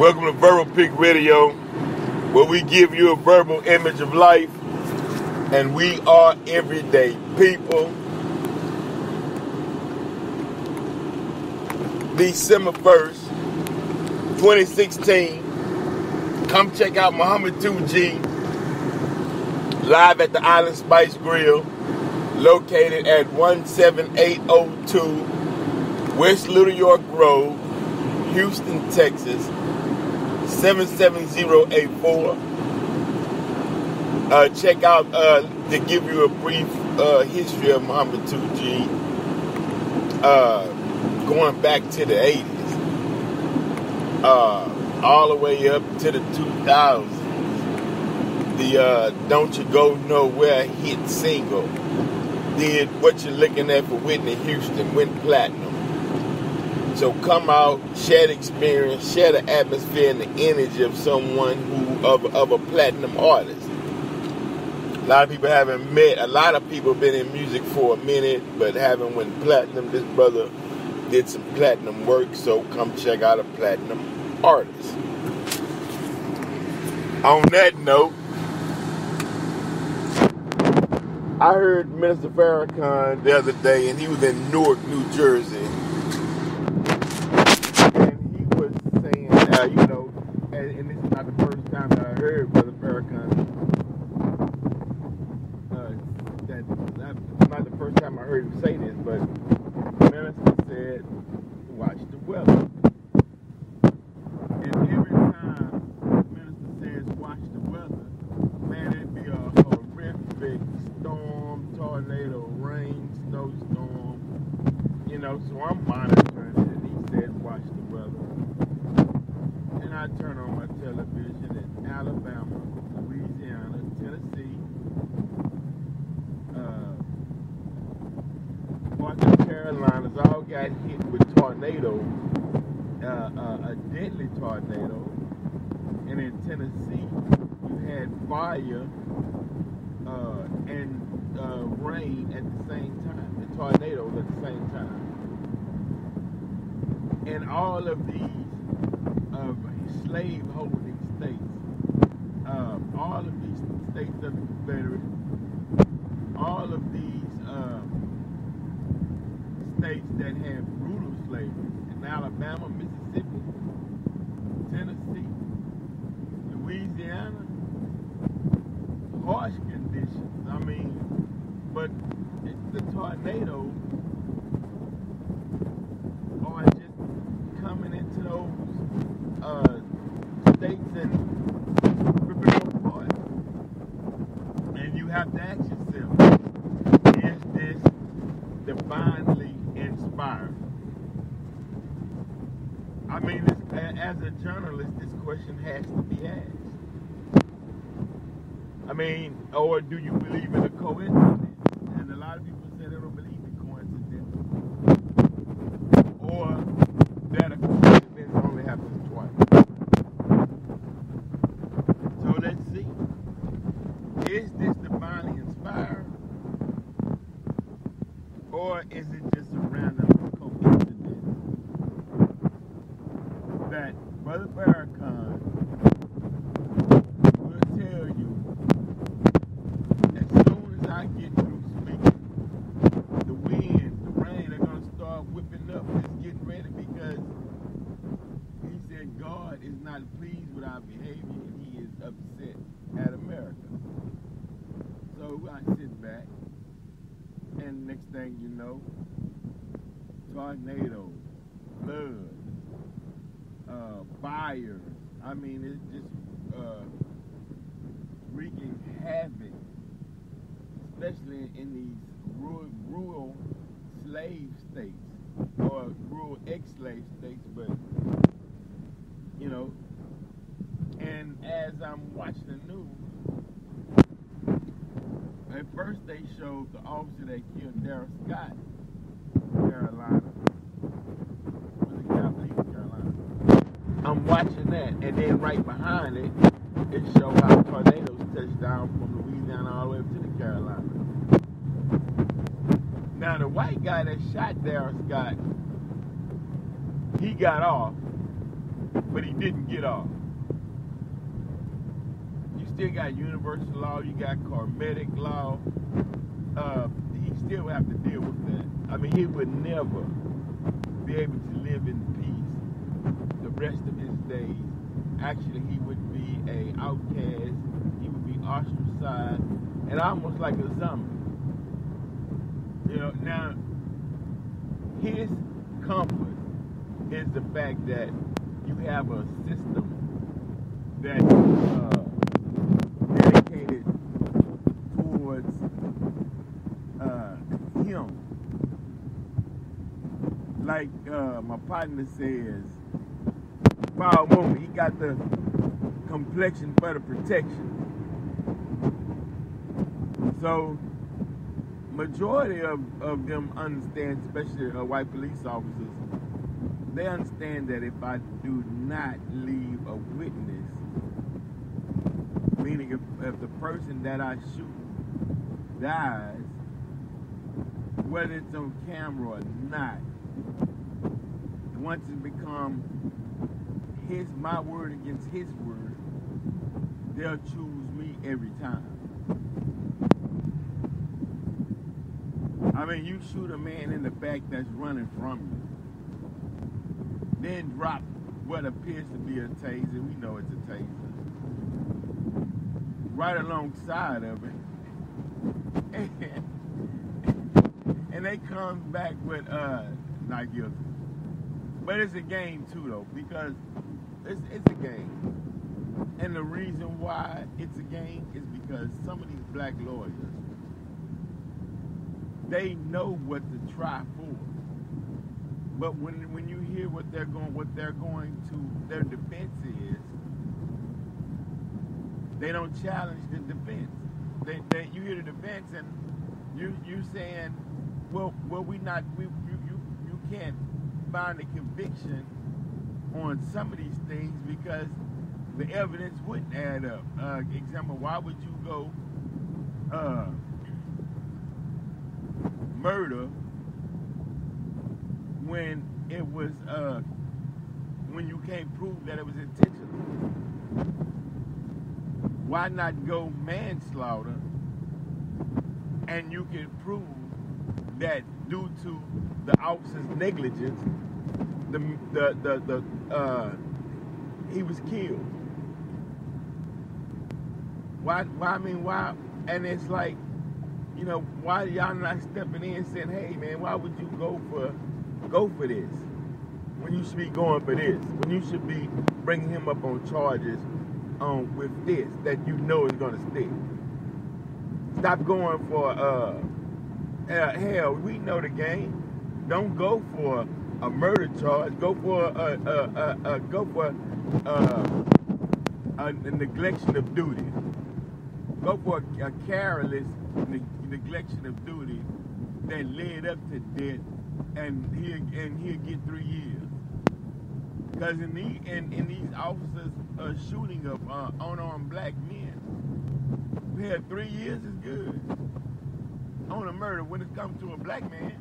Welcome to Verbal Peak Radio, where we give you a verbal image of life, and we are everyday people. December 1st, 2016. Come check out Muhammad 2G live at the Island Spice Grill, located at 17802 West Little York Road, Houston, Texas, 77084. Check out, to give you a brief history of Muhammad 2G, going back to the 80s, all the way up to the 2000s. The Don't You Go Nowhere hit single did What You're Looking At for Whitney Houston, went platinum. So come out, share the experience, share the atmosphere and the energy of someone of a platinum artist. A lot of people haven't met. A lot of people been in music for a minute, but haven't went platinum. This brother did some platinum work, so come check out a platinum artist. On that note, I heard Minister Farrakhan the other day, and he was in Newark, New Jersey. And this is not the first time that I heard Brother Farrakhan. That's not the first time I heard him say this, but the minister said, watch the weather. And every time the minister says, watch the weather, man, it'd be a horrific storm, tornado, rain, snowstorm. So I'm monitoring it, and he said, watch the weather. And I turn on my television in Alabama, Louisiana, Tennessee, parts of the Carolinas all got hit with tornado, a deadly tornado. And in Tennessee, you had fire and rain at the same time, the tornadoes at the same time. And all of these slave-holding states, all of these states of the Confederate, all of these states that have brutal slavery, in Alabama, Mississippi, Tennessee, Louisiana, harsh conditions. But the tornadoes are just coming into those states and ripping them apart. And you have to ask yourself, is this divinely inspired? As a journalist, this question has to be asked. Or do you believe in a coincidence? And a lot of people say they don't believe in coincidence. Or that a coincidence only happens twice. So let's see. Is this divinely inspired? Or is it just a random coincidence that Brother Farrakhan will tell you as soon as I get through speaking, the winds, the rain are going to start whipping up. It's getting ready because he said God is not pleased with our behavior and he is upset at America. So I sit back, and next thing you know, tornadoes, floods, fires. It's just wreaking havoc, especially in these rural slave states or rural ex-slave states. But and as I'm watching the news, at first they showed the officer that killed Darrell Scott, Carolina. Carolina. I'm watching that, and then right behind it, it showed how tornadoes touched down from Louisiana all the way up to the Carolinas. Now, the white guy that shot Darrell Scott, he got off, but he didn't get off. You still got universal law, you got karmatic law. He still have to deal with that. I mean, he would never be able to live in peace the rest of his days. Actually, he would be an outcast. He would be ostracized and almost like a zombie. You know, now, his comfort is the fact that you have a system that dedicated towards him. Like my partner says, for a woman, he got the complexion for the protection. So, majority of them understand, especially white police officers, they understand that if I do not leave a witness, meaning if the person that I shoot dies, whether it's on camera or not, once it becomes my word against his word, they'll choose me every time. I mean, you shoot a man in the back that's running from you, then drop what appears to be a taser, we know it's a taser, right alongside of it, and they come back with not guilty. But it's a game too, though, because it's a game. And the reason why it's a game is because some of these black lawyers, they know what to try for. But when you hear what they're going to, their defense is, they don't challenge the defense. You hear the defense and you saying, well you can't find a conviction on some of these things because the evidence wouldn't add up. Example, why would you go murder when it was when you can't prove that it was intentional? Why not go manslaughter and you can prove that due to the officer's negligence, he was killed? Why? And it's like, you know, why y'all not stepping in and saying, hey man, why would you go for this when you should be going for this? When you should be bringing him up on charges with this that you know is gonna stick. Stop going for hell. We know the game. Don't go for a murder charge. Go for a neglection of duty. Go for a careless neglection of duty that led up to death, and he'll get 3 years. Because in these officers shooting of unarmed black men, we had 3 years is good. On a murder, when it comes to a black man,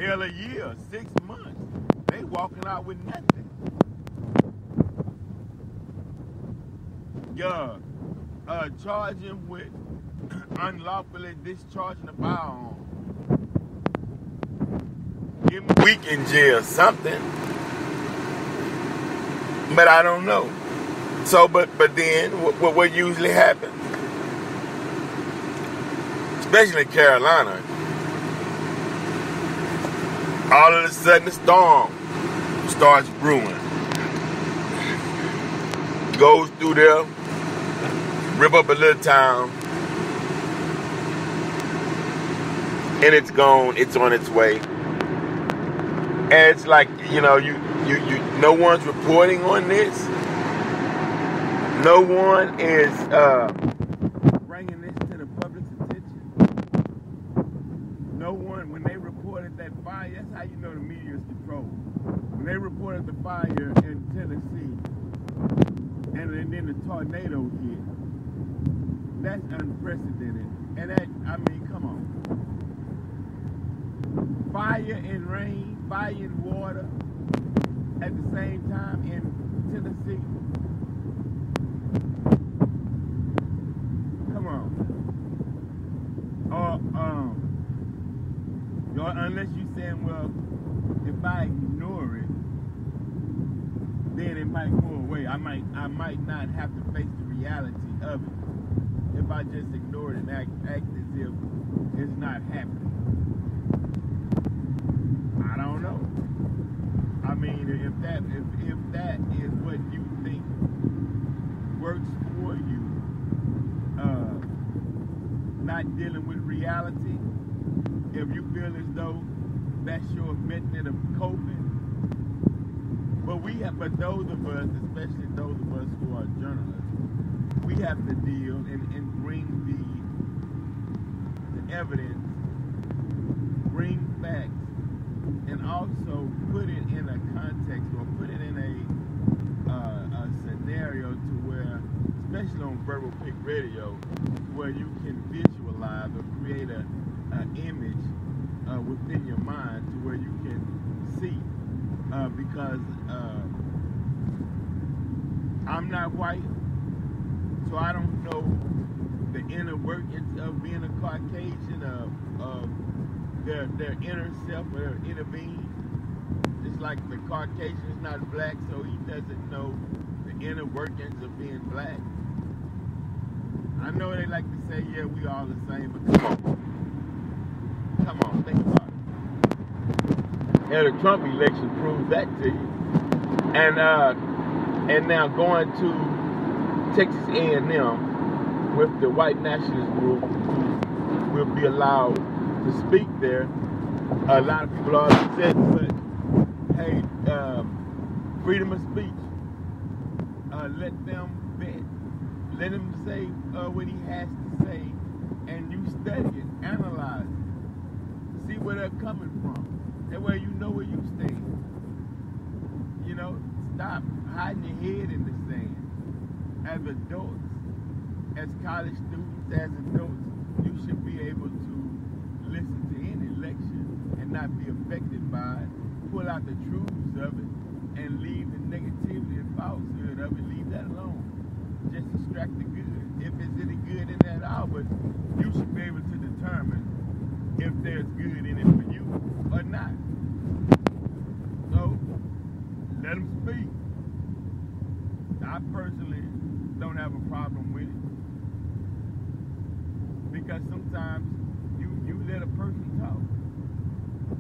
hell, a year, 6 months, they walking out with nothing. Charge him with unlawfully discharging a firearm. Give him a week in jail, something. But I don't know. So, but then what usually happens, especially in Carolina, all of a sudden the storm starts brewing. Goes through there, rip up a little town, and it's gone. It's on its way. And it's like, you know, you no one's reporting on this. No one is bringing this to the public's attention. No one, when they reported that fire, that's how you know the media is controlled. When they reported the fire in Tennessee, and then the tornado hit, that's unprecedented. And that, I mean, come on. Fire and rain, fire and water, at the same time in Tennessee. Come on. Or unless you're saying, well, if I ignore it, then it might go away. I might not have to face the reality of it if I just ignore it and act as if it's not happening. I don't know. I mean, if that is what you think works for you, not dealing with reality, if you feel as though that's your method of coping, but those of us, especially those of us who are journalists, we have to deal and bring the evidence, bring facts, and also put it in a context or put it in a scenario to where, especially on verbal pick radio, where you can visualize or create an image within your mind to where you can see. Because I'm not white, so I don't know the inner workings of being a Caucasian, of their inner self or their inner being. Just like the Caucasian is not black, so he doesn't know the inner workings of being black. I know they like to say, yeah, we all the same, but come on, think about it. And the Trump election proves that to you. And now going to Texas A&M with the white nationalist group who will be allowed to speak there. A lot of people already said, but hey, freedom of speech. Let them vet. Let him say what he has to say, and you study it, analyze it, see where they're coming from. That way you know where you stand. You know, stop hiding your head in the sand. As adults, as college students, as adults, you should be able to listen to any lecture and not be affected by it. Pull out the truths of it and leave the negativity and falsehood of it. Leave that alone. Just extract the good. If there's any good in that output, you should be able to determine if there's good in it for you or not. So, let them speak. I personally don't have a problem with it. Because sometimes you let a person talk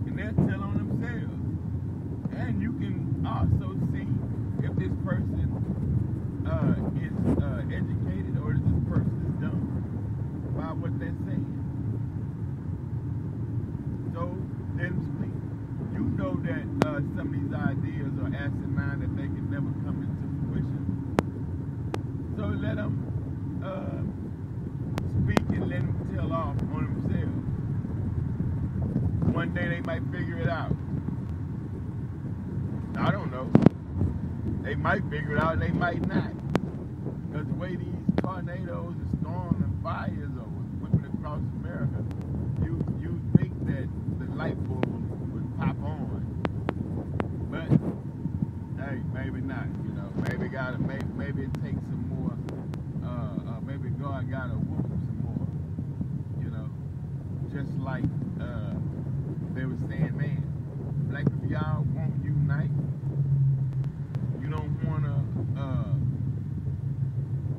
and they'll tell on themselves. And you can also see if this person is educated or if this person is dumb by what they're saying. So, let them speak. You know that some of these ideas are asinine, that they can never come into fruition. So let them speak and let them tell off on themselves. One day they might figure it out. I don't know. They might figure it out and they might not. Because the way these tornadoes and storms and fires are whipping across America, you think that the light bulb would pop on. But hey, maybe not, you know. Maybe it takes some more, maybe God gotta whoop some more, you know. Just like they were saying, man, black people, y'all won't unite. You don't wanna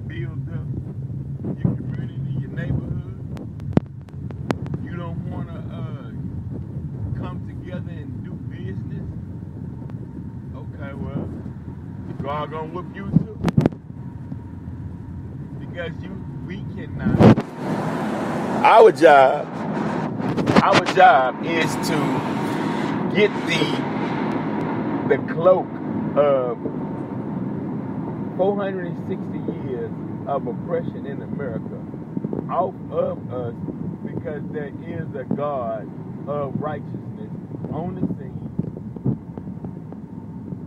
build up your community, your neighborhood. You don't wanna come together and do business. Okay, well, God gonna whoop you too. Because we cannot. Our job is to get the cloak of 460 years of oppression in America off of us, because there is a God of righteousness on the scene,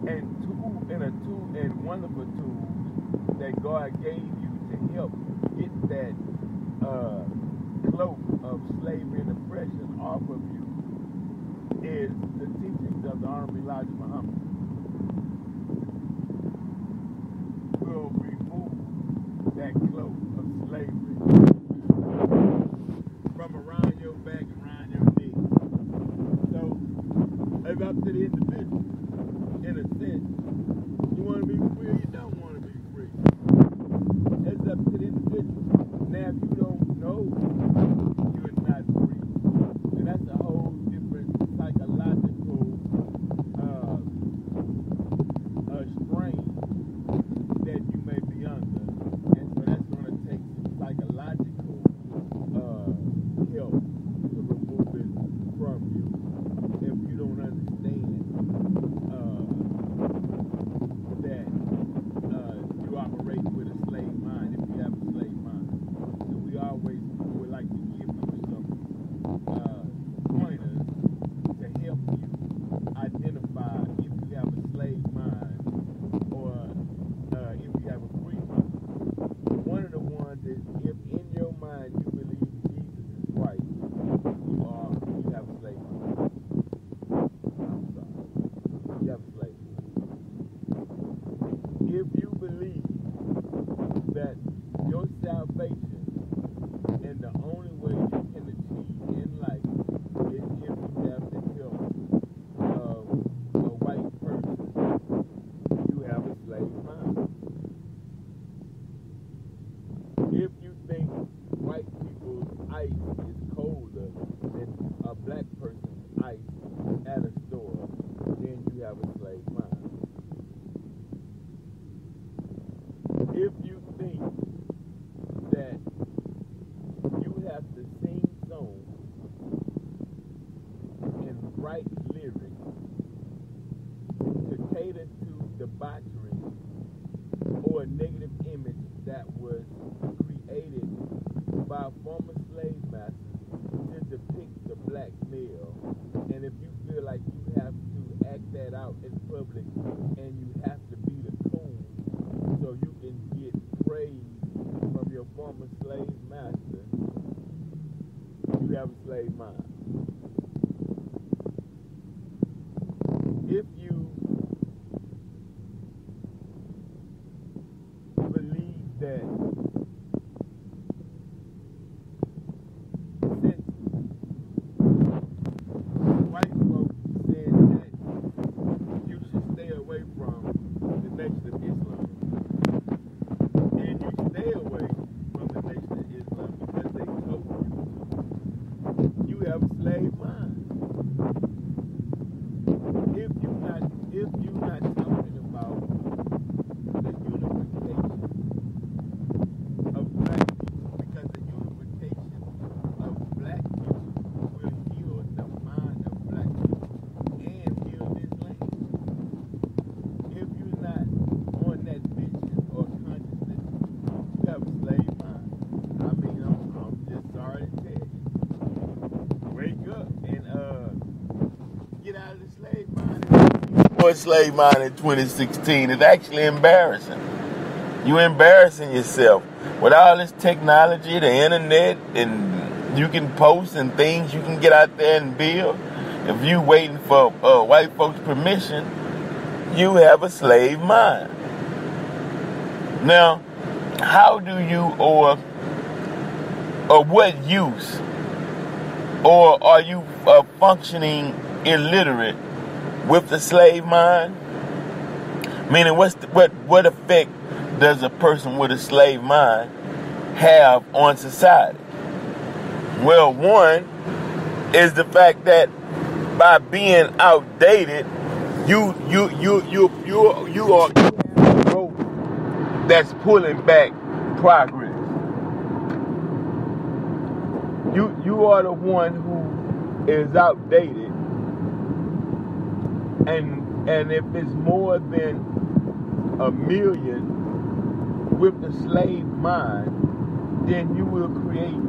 and two wonderful tools that God gave you to help get that cloak of slavery and oppression off of you is the teachings of the Honorable Elijah Muhammad. your salvation, and the only way you can achieve in life is if you have the help of a white person. You have a slave mind. If you think white people's ice is colder than a black person's ice at a store, then you have a slave mind. If you think that you have to sing songs and write lyrics to cater to debauchery or a negative image that was created by former slave masters to depict the black male, and if you feel like you have to act that out in public and you have to be the coon so you can get praise from your former slave master, you have a slave mind. If you believe that since white folks said that you should stay away from the Nation of Islam, and you stay away from the Nation of Islam because they told you have a slave mind. If you're not talking about the unification of black people, because the unification of black people will heal the mind of black people and heal this land. If you're not on that vision or consciousness, you have a slave mind. I mean, I'm just sorry to tell you. Wake up and get out of the slave mind. Or slave mind in 2016 is actually embarrassing. You're embarrassing yourself with all this technology, the internet, and you can post and things you can get out there and build. If you waiting for white folks' permission, you have a slave mind. Now, how do you, or what use, or are you functioning illiterate with the slave mind? Meaning, what effect does a person with a slave mind have on society? Well, one is the fact that by being outdated, you are growth that's pulling back progress. You are the one who is outdated, and if it's more than a million with the slave mind, then you will create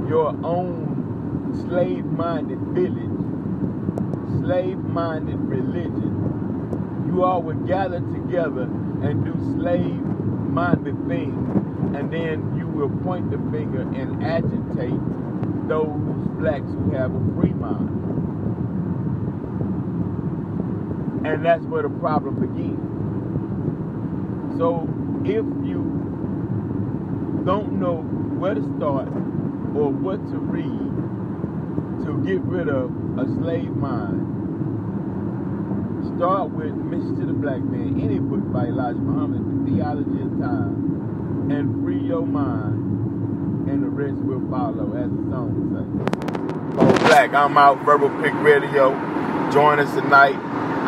your own slave-minded village, slave-minded religion. You all would gather together and do slave-minded things, and then you will point the finger and agitate those blacks who have a free mind. And that's where the problem begins. So if you don't know where to start or what to read to get rid of a slave mind, start with Mission to the Black Man, any book by Elijah Muhammad, The Theology of Time, and free your mind, and the rest will follow, as the song says. Oh, Black, I'm out, Verbal Pick Radio. Join us tonight,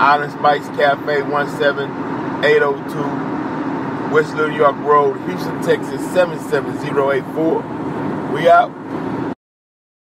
Island Spice Cafe, 17802, West New York Road, Houston, Texas, 77084. We out.